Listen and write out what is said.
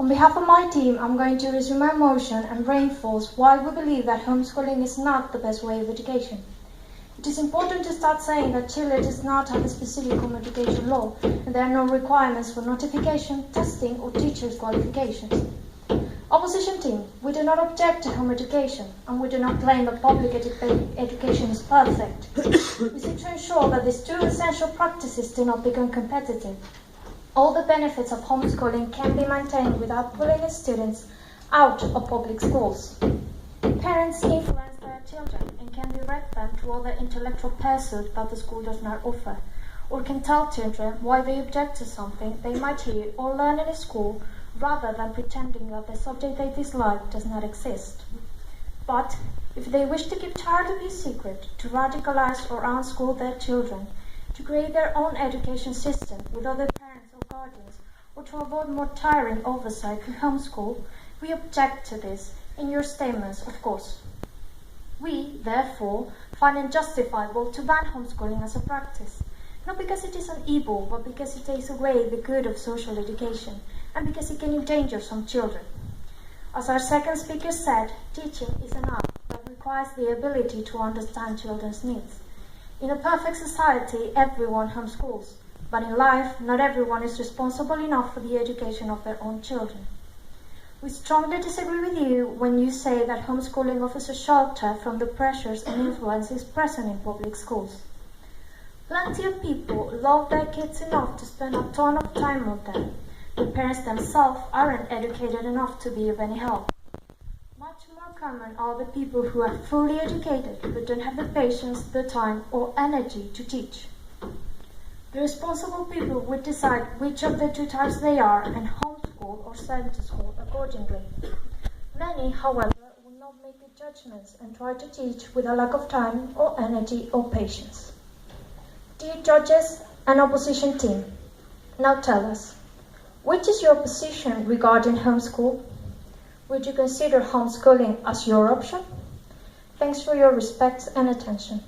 On behalf of my team, I'm going to resume my motion and reinforce why we believe that homeschooling is not the best way of education. It is important to start saying that Chile does not have a specific home education law, and there are no requirements for notification, testing, or teachers' qualifications. Opposition team, we do not object to home education, and we do not claim that public education is perfect. We seek to ensure that these two essential practices do not become competitive. All the benefits of homeschooling can be maintained without pulling the students out of public schools. Parents influence their children and can direct them to other intellectual pursuits that the school does not offer, or can tell children why they object to something they might hear or learn in a school, rather than pretending that the subject they dislike does not exist. But if they wish to keep child abuse secret, to radicalize or unschool their children, to create their own education system with other parents or guardians, or to avoid more tiring oversight through homeschool, we object to this, in your statements, of course. We, therefore, find it justifiable to ban homeschooling as a practice, not because it is an evil, but because it takes away the good of social education, and because it can endanger some children. As our second speaker said, teaching is an art that requires the ability to understand children's needs. In a perfect society, everyone homeschools, but in life, not everyone is responsible enough for the education of their own children. We strongly disagree with you when you say that homeschooling offers a shelter from the pressures and influences present in public schools. Plenty of people love their kids enough to spend a ton of time with them. The parents themselves aren't educated enough to be of any help. Much more common are the people who are fully educated but don't have the patience, the time, or energy to teach. The responsible people would decide which of the two types they are and homeschool or send to school accordingly. Many, however, will not make good judgments and try to teach with a lack of time or energy or patience. Dear judges and opposition team, now tell us, which is your position regarding homeschool? Would you consider homeschooling as your option? Thanks for your respect and attention.